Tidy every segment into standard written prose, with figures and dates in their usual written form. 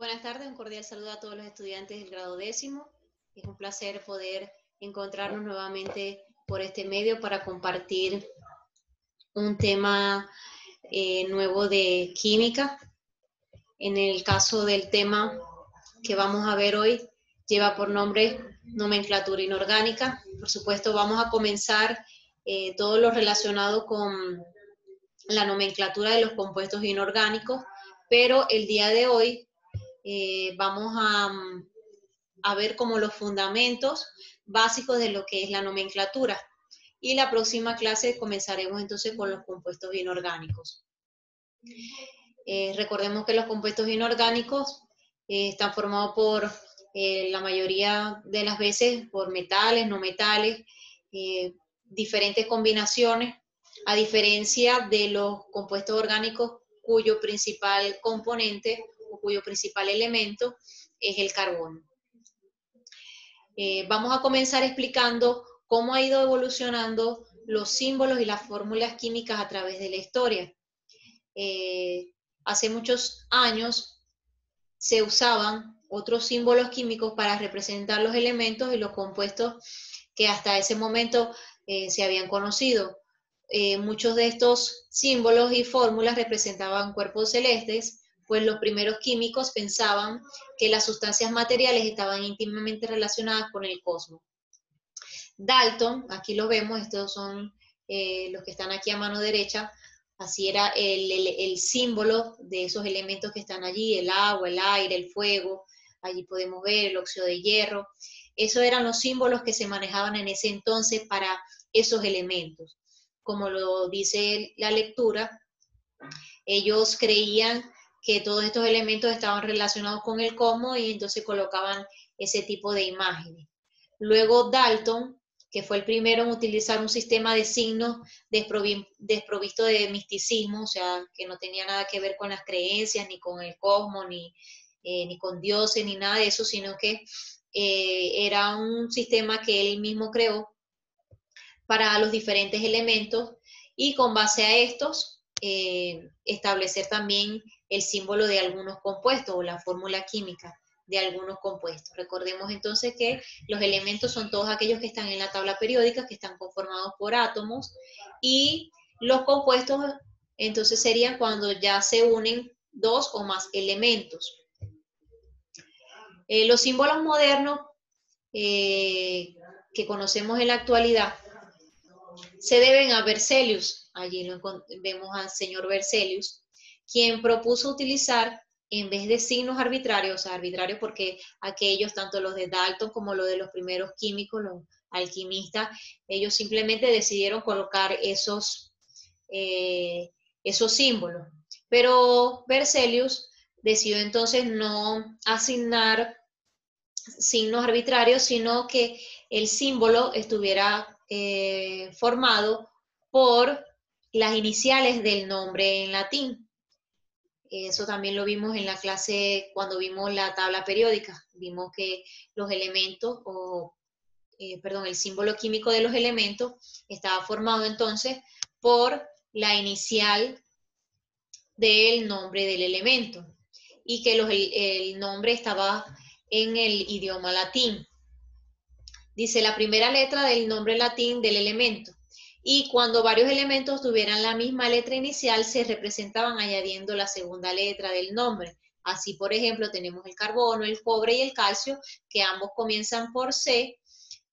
Buenas tardes, un cordial saludo a todos los estudiantes del grado 10º. Es un placer poder encontrarnos nuevamente por este medio para compartir un tema nuevo de química. En el caso del tema que vamos a ver hoy, lleva por nombre nomenclatura inorgánica. Por supuesto, vamos a comenzar todo lo relacionado con la nomenclatura de los compuestos inorgánicos, pero el día de hoy vamos a ver como los fundamentos básicos de lo que es la nomenclatura. Y la próxima clase comenzaremos entonces con los compuestos inorgánicos. Recordemos que los compuestos inorgánicos están formados por la mayoría de las veces por metales, no metales, diferentes combinaciones, a diferencia de los compuestos orgánicos cuyo principal componente o cuyo principal elemento es el carbono. Vamos a comenzar explicando cómo ha ido evolucionando los símbolos y las fórmulas químicas a través de la historia. Hace muchos años se usaban otros símbolos químicos para representar los elementos y los compuestos que hasta ese momento se habían conocido. Muchos de estos símbolos y fórmulas representaban cuerpos celestes, pues los primeros químicos pensaban que las sustancias materiales estaban íntimamente relacionadas con el cosmos. Dalton, aquí lo vemos, estos son los que están aquí a mano derecha, así era el símbolo de esos elementos que están allí, el agua, el aire, el fuego, allí podemos ver el óxido de hierro. Esos eran los símbolos que se manejaban en ese entonces para esos elementos. Como lo dice la lectura, ellos creían que todos estos elementos estaban relacionados con el cosmos y entonces colocaban ese tipo de imágenes. Luego Dalton, que fue el primero en utilizar un sistema de signos desprovisto de misticismo, o sea, que no tenía nada que ver con las creencias, ni con el cosmos, ni con dioses, ni nada de eso, sino que era un sistema que él mismo creó para los diferentes elementos y con base a estos establecer también el símbolo de algunos compuestos o la fórmula química de algunos compuestos. Recordemos entonces que los elementos son todos aquellos que están en la tabla periódica, que están conformados por átomos, y los compuestos entonces serían cuando ya se unen dos o más elementos. Los símbolos modernos que conocemos en la actualidad se deben a Berzelius. Allí vemos al señor Berzelius, quien propuso utilizar, en vez de signos arbitrarios, o sea, arbitrarios porque aquellos, tanto los de Dalton como los de los primeros químicos, los alquimistas, ellos simplemente decidieron colocar esos símbolos. Pero Berzelius decidió entonces no asignar signos arbitrarios, sino que el símbolo estuviera formado por las iniciales del nombre en latín. Eso también lo vimos en la clase cuando vimos la tabla periódica. Vimos que los elementos, el símbolo químico de los elementos estaba formado entonces por la inicial del nombre del elemento y que el nombre estaba en el idioma latín. Dice la primera letra del nombre latín del elemento. Y cuando varios elementos tuvieran la misma letra inicial, se representaban añadiendo la segunda letra del nombre. Así, por ejemplo, tenemos el carbono, el cobre y el calcio, que ambos comienzan por C,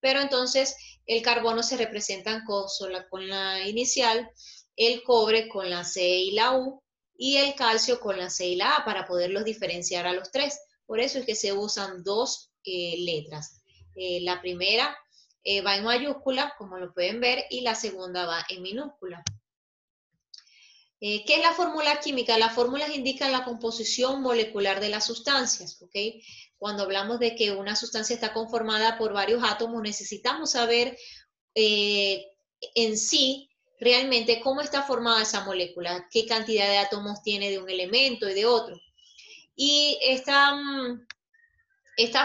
pero entonces el carbono se representan con la inicial, el cobre con la C y la U, y el calcio con la C y la A, para poderlos diferenciar a los tres. Por eso es que se usan dos letras. La primera va en mayúscula, como lo pueden ver, y la segunda va en minúscula. ¿Qué es la fórmula química? Las fórmulas indican la composición molecular de las sustancias, ¿ok? Cuando hablamos de que una sustancia está conformada por varios átomos, necesitamos saber en sí realmente cómo está formada esa molécula, qué cantidad de átomos tiene de un elemento y de otro. Y esta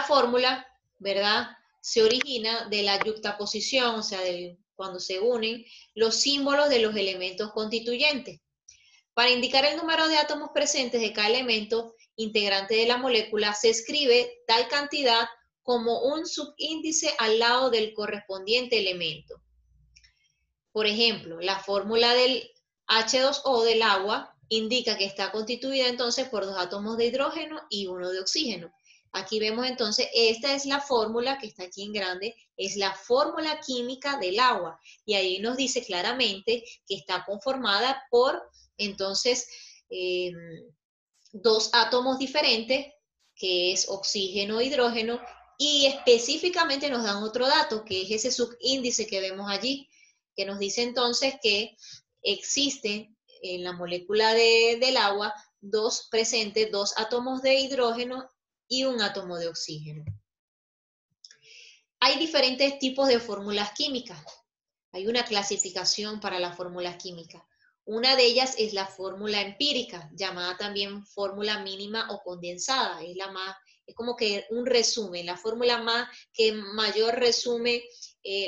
fórmula, ¿verdad?, se origina de la yuxtaposición, o sea, cuando se unen los símbolos de los elementos constituyentes. Para indicar el número de átomos presentes de cada elemento integrante de la molécula, se escribe tal cantidad como un subíndice al lado del correspondiente elemento. Por ejemplo, la fórmula del H2O del agua indica que está constituida entonces por 2 átomos de hidrógeno y 1 de oxígeno. Aquí vemos entonces, esta es la fórmula que está aquí en grande, es la fórmula química del agua. Y ahí nos dice claramente que está conformada por, entonces, 2 átomos diferentes, que es oxígeno e hidrógeno, y específicamente nos dan otro dato, que es ese subíndice que vemos allí, que nos dice entonces que existen en la molécula del agua presentes 2 átomos de hidrógeno y 1 átomo de oxígeno. Hay diferentes tipos de fórmulas químicas. Hay una clasificación para las fórmulas químicas. Una de ellas es la fórmula empírica, llamada también fórmula mínima o condensada. Es como que un resumen, la fórmula que mayor resume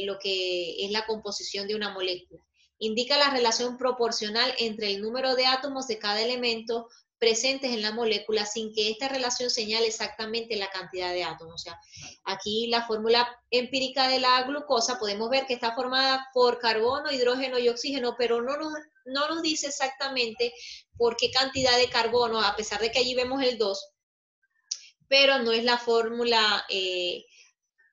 lo que es la composición de una molécula. Indica la relación proporcional entre el número de átomos de cada elemento presentes en la molécula sin que esta relación señale exactamente la cantidad de átomos. O sea, aquí la fórmula empírica de la glucosa podemos ver que está formada por carbono, hidrógeno y oxígeno, pero no nos dice exactamente por qué cantidad de carbono, a pesar de que allí vemos el 2, pero no es la fórmula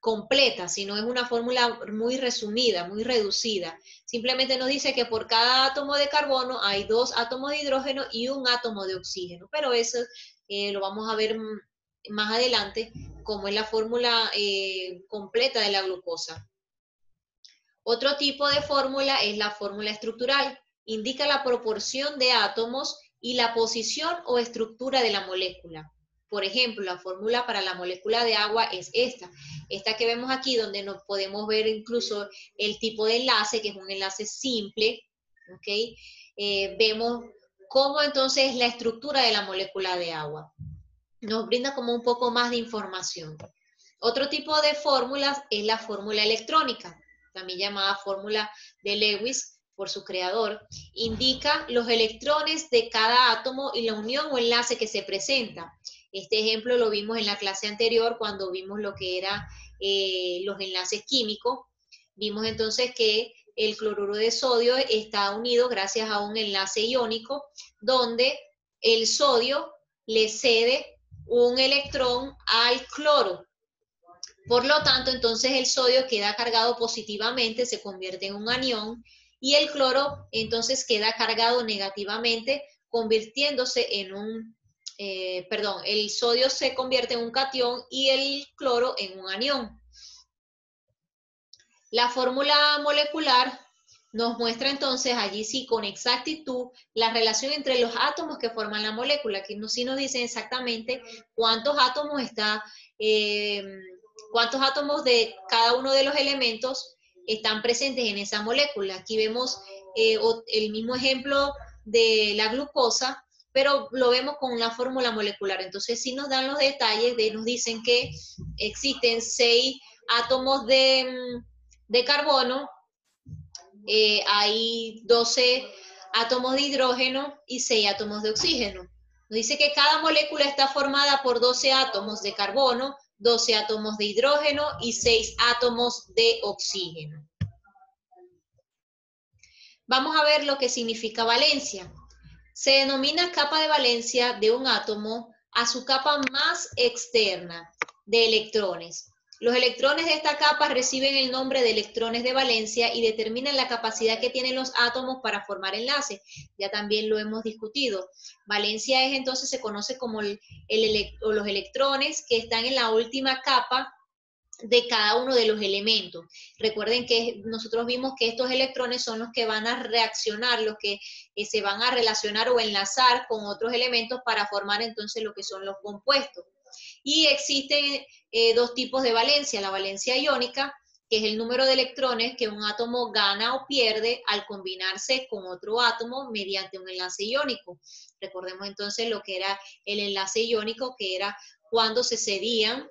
completa, sino es una fórmula muy resumida, muy reducida. Simplemente nos dice que por cada átomo de carbono hay 2 átomos de hidrógeno y 1 átomo de oxígeno, pero eso lo vamos a ver más adelante, como es la fórmula completa de la glucosa. Otro tipo de fórmula es la fórmula estructural. Indica la proporción de átomos y la posición o estructura de la molécula. Por ejemplo, la fórmula para la molécula de agua es esta. Esta que vemos aquí, donde nos podemos ver incluso el tipo de enlace, que es un enlace simple. ¿Okay? Vemos cómo entonces es la estructura de la molécula de agua. Nos brinda como un poco más de información. Otro tipo de fórmulas es la fórmula electrónica, también llamada fórmula de Lewis por su creador. Indica los electrones de cada átomo y la unión o enlace que se presenta. Este ejemplo lo vimos en la clase anterior cuando vimos lo que eran los enlaces químicos. Vimos entonces que el cloruro de sodio está unido gracias a un enlace iónico donde el sodio le cede un electrón al cloro. Por lo tanto, entonces el sodio queda cargado positivamente, se convierte en un anión, y el cloro entonces queda cargado negativamente, convirtiéndose en el sodio se convierte en un catión y el cloro en un anión. La fórmula molecular nos muestra entonces allí sí con exactitud la relación entre los átomos que forman la molécula, que sí nos dicen exactamente cuántos átomos cuántos átomos de cada uno de los elementos están presentes en esa molécula. Aquí vemos el mismo ejemplo de la glucosa, pero lo vemos con una fórmula molecular. Entonces sí nos dan los detalles, nos dicen que existen 6 átomos de carbono, hay 12 átomos de hidrógeno y 6 átomos de oxígeno. Nos dice que cada molécula está formada por 12 átomos de carbono, 12 átomos de hidrógeno y 6 átomos de oxígeno. Vamos a ver lo que significa valencia. Se denomina capa de valencia de un átomo a su capa más externa de electrones. Los electrones de esta capa reciben el nombre de electrones de valencia y determinan la capacidad que tienen los átomos para formar enlaces. Ya también lo hemos discutido. Valencia es entonces, se conoce como los electrones que están en la última capa de cada uno de los elementos. Recuerden que nosotros vimos que estos electrones son los que van a reaccionar, los que se van a relacionar o enlazar con otros elementos para formar entonces lo que son los compuestos. Y existen 2 tipos de valencia, la valencia iónica, que es el número de electrones que un átomo gana o pierde al combinarse con otro átomo mediante un enlace iónico. Recordemos entonces lo que era el enlace iónico, que era cuando se cedían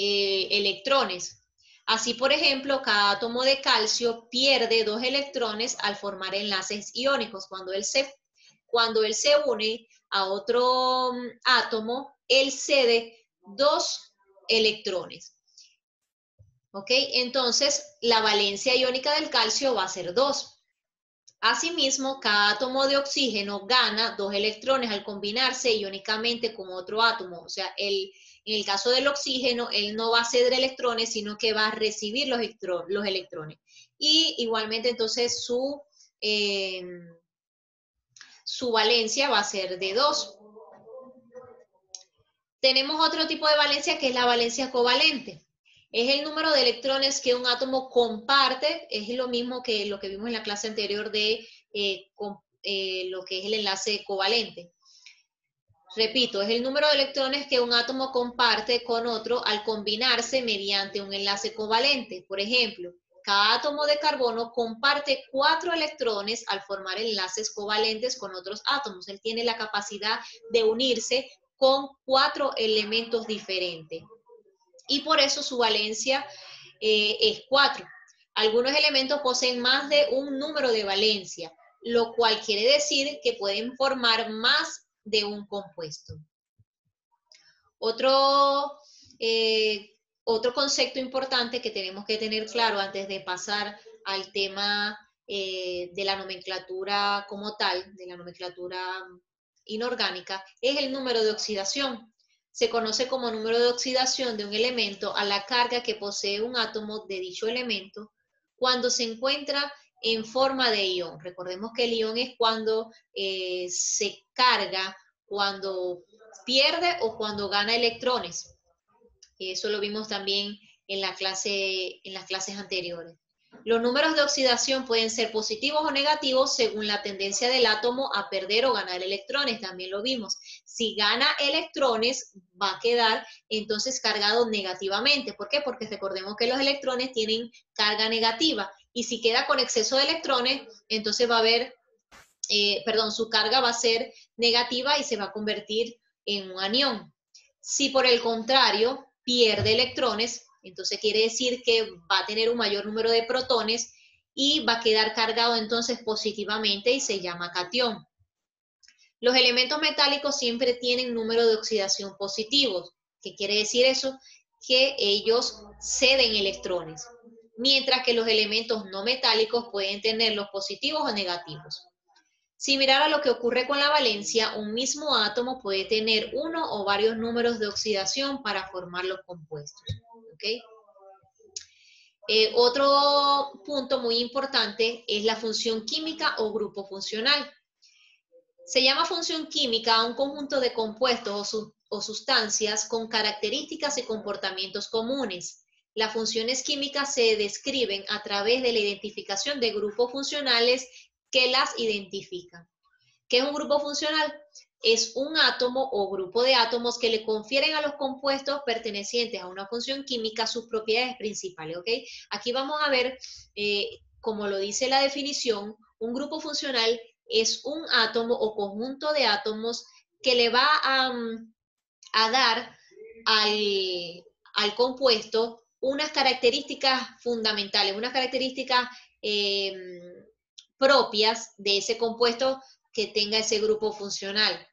electrones. Así, por ejemplo, cada átomo de calcio pierde 2 electrones al formar enlaces iónicos. Cuando él se cuando él se une a otro átomo, él cede 2 electrones. ¿Ok? Entonces, la valencia iónica del calcio va a ser 2. Asimismo, cada átomo de oxígeno gana 2 electrones al combinarse iónicamente con otro átomo. O sea, en el caso del oxígeno, él no va a ceder electrones, sino que va a recibir los electrones. Y igualmente, entonces, su valencia va a ser de 2. Tenemos otro tipo de valencia que es la valencia covalente. Es el número de electrones que un átomo comparte, es lo mismo que lo que vimos en la clase anterior de lo que es el enlace covalente. Repito, es el número de electrones que un átomo comparte con otro al combinarse mediante un enlace covalente. Por ejemplo, cada átomo de carbono comparte 4 electrones al formar enlaces covalentes con otros átomos. Él tiene la capacidad de unirse con 4 elementos diferentes. Y por eso su valencia es 4. Algunos elementos poseen más de un número de valencia, lo cual quiere decir que pueden formar más de un compuesto. Otro concepto importante que tenemos que tener claro antes de pasar al tema de la nomenclatura como tal, de la nomenclatura inorgánica, es el número de oxidación. Se conoce como número de oxidación de un elemento a la carga que posee un átomo de dicho elemento cuando se encuentra en forma de ión. Recordemos que el ión es cuando se carga, cuando pierde o cuando gana electrones. Eso lo vimos también en las clases anteriores. Los números de oxidación pueden ser positivos o negativos según la tendencia del átomo a perder o ganar electrones, también lo vimos. Si gana electrones, va a quedar entonces cargado negativamente. ¿Por qué? Porque recordemos que los electrones tienen carga negativa y si queda con exceso de electrones, entonces va a haber, su carga va a ser negativa y se va a convertir en un anión. Si por el contrario pierde electrones, entonces quiere decir que va a tener un mayor número de protones y va a quedar cargado entonces positivamente y se llama catión. Los elementos metálicos siempre tienen número de oxidación positivos. ¿Qué quiere decir eso? Que ellos ceden electrones, mientras que los elementos no metálicos pueden tener los positivos o negativos. Similar a lo que ocurre con la valencia, un mismo átomo puede tener uno o varios números de oxidación para formar los compuestos. ¿Okay? Otro punto muy importante es la función química o grupo funcional. Se llama función química a un conjunto de compuestos o sustancias con características y comportamientos comunes. Las funciones químicas se describen a través de la identificación de grupos funcionales que las identifican. ¿Qué es un grupo funcional? Es un átomo o grupo de átomos que le confieren a los compuestos pertenecientes a una función química sus propiedades principales, ¿ok? Aquí vamos a ver, como lo dice la definición, un grupo funcional es un átomo o conjunto de átomos que le va a dar al compuesto unas características fundamentales, unas características propias de ese compuesto que tenga ese grupo funcional.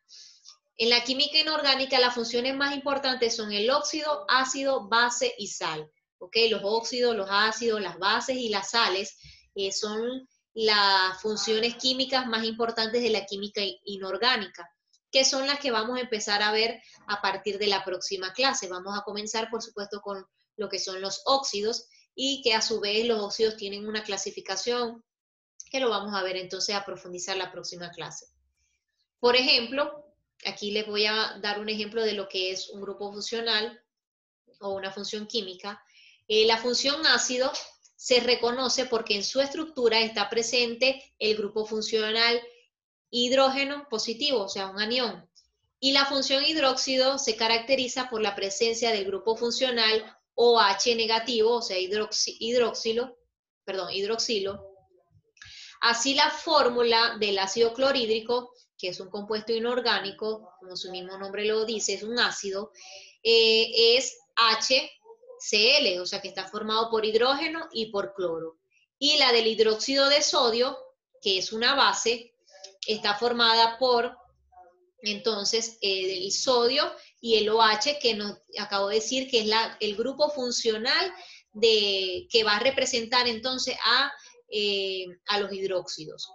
En la química inorgánica, las funciones más importantes son el óxido, ácido, base y sal. ¿Ok? Los óxidos, los ácidos, las bases y las sales son las funciones químicas más importantes de la química inorgánica, que son las que vamos a empezar a ver a partir de la próxima clase. Vamos a comenzar, por supuesto, con lo que son los óxidos y que a su vez los óxidos tienen una clasificación que lo vamos a ver entonces a profundizar la próxima clase. Por ejemplo, aquí les voy a dar un ejemplo de lo que es un grupo funcional o una función química. La función ácido se reconoce porque en su estructura está presente el grupo funcional hidrógeno positivo, o sea, un anión. Y la función hidróxido se caracteriza por la presencia del grupo funcional OH negativo, o sea, hidroxilo. Así la fórmula del ácido clorhídrico, que es un compuesto inorgánico, como su mismo nombre lo dice, es un ácido, es HCl, o sea que está formado por hidrógeno y por cloro. Y la del hidróxido de sodio, que es una base, está formada por, entonces, el sodio y el OH, que nos acabo de decir que es el grupo funcional que va a representar entonces a los hidróxidos.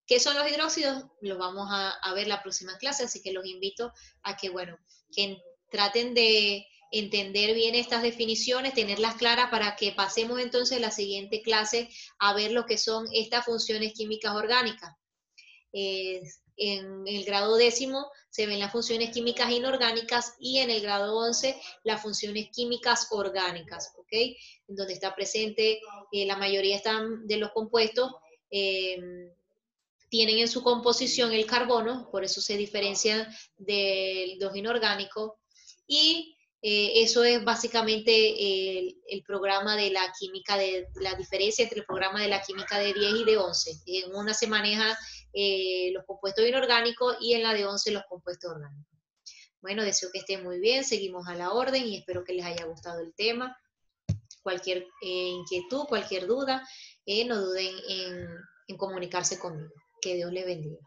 ¿Qué son los hidróxidos? Los vamos a ver la próxima clase, así que los invito a que, bueno, que traten de entender bien estas definiciones, tenerlas claras para que pasemos entonces la siguiente clase a ver lo que son estas funciones químicas orgánicas. En el grado 10 se ven las funciones químicas inorgánicas y en el grado 11 las funciones químicas orgánicas, ¿ok? En donde está presente, la mayoría de los compuestos tienen en su composición el carbono, por eso se diferencian de los inorgánicos, y eso es básicamente el programa de la química, la diferencia entre el programa de la química de 10 y de 11. En una se maneja los compuestos inorgánicos y en la de 11 los compuestos orgánicos. Bueno, deseo que estén muy bien, seguimos a la orden y espero que les haya gustado el tema. Cualquier inquietud, cualquier duda, no duden en comunicarse conmigo. Que Dios les bendiga.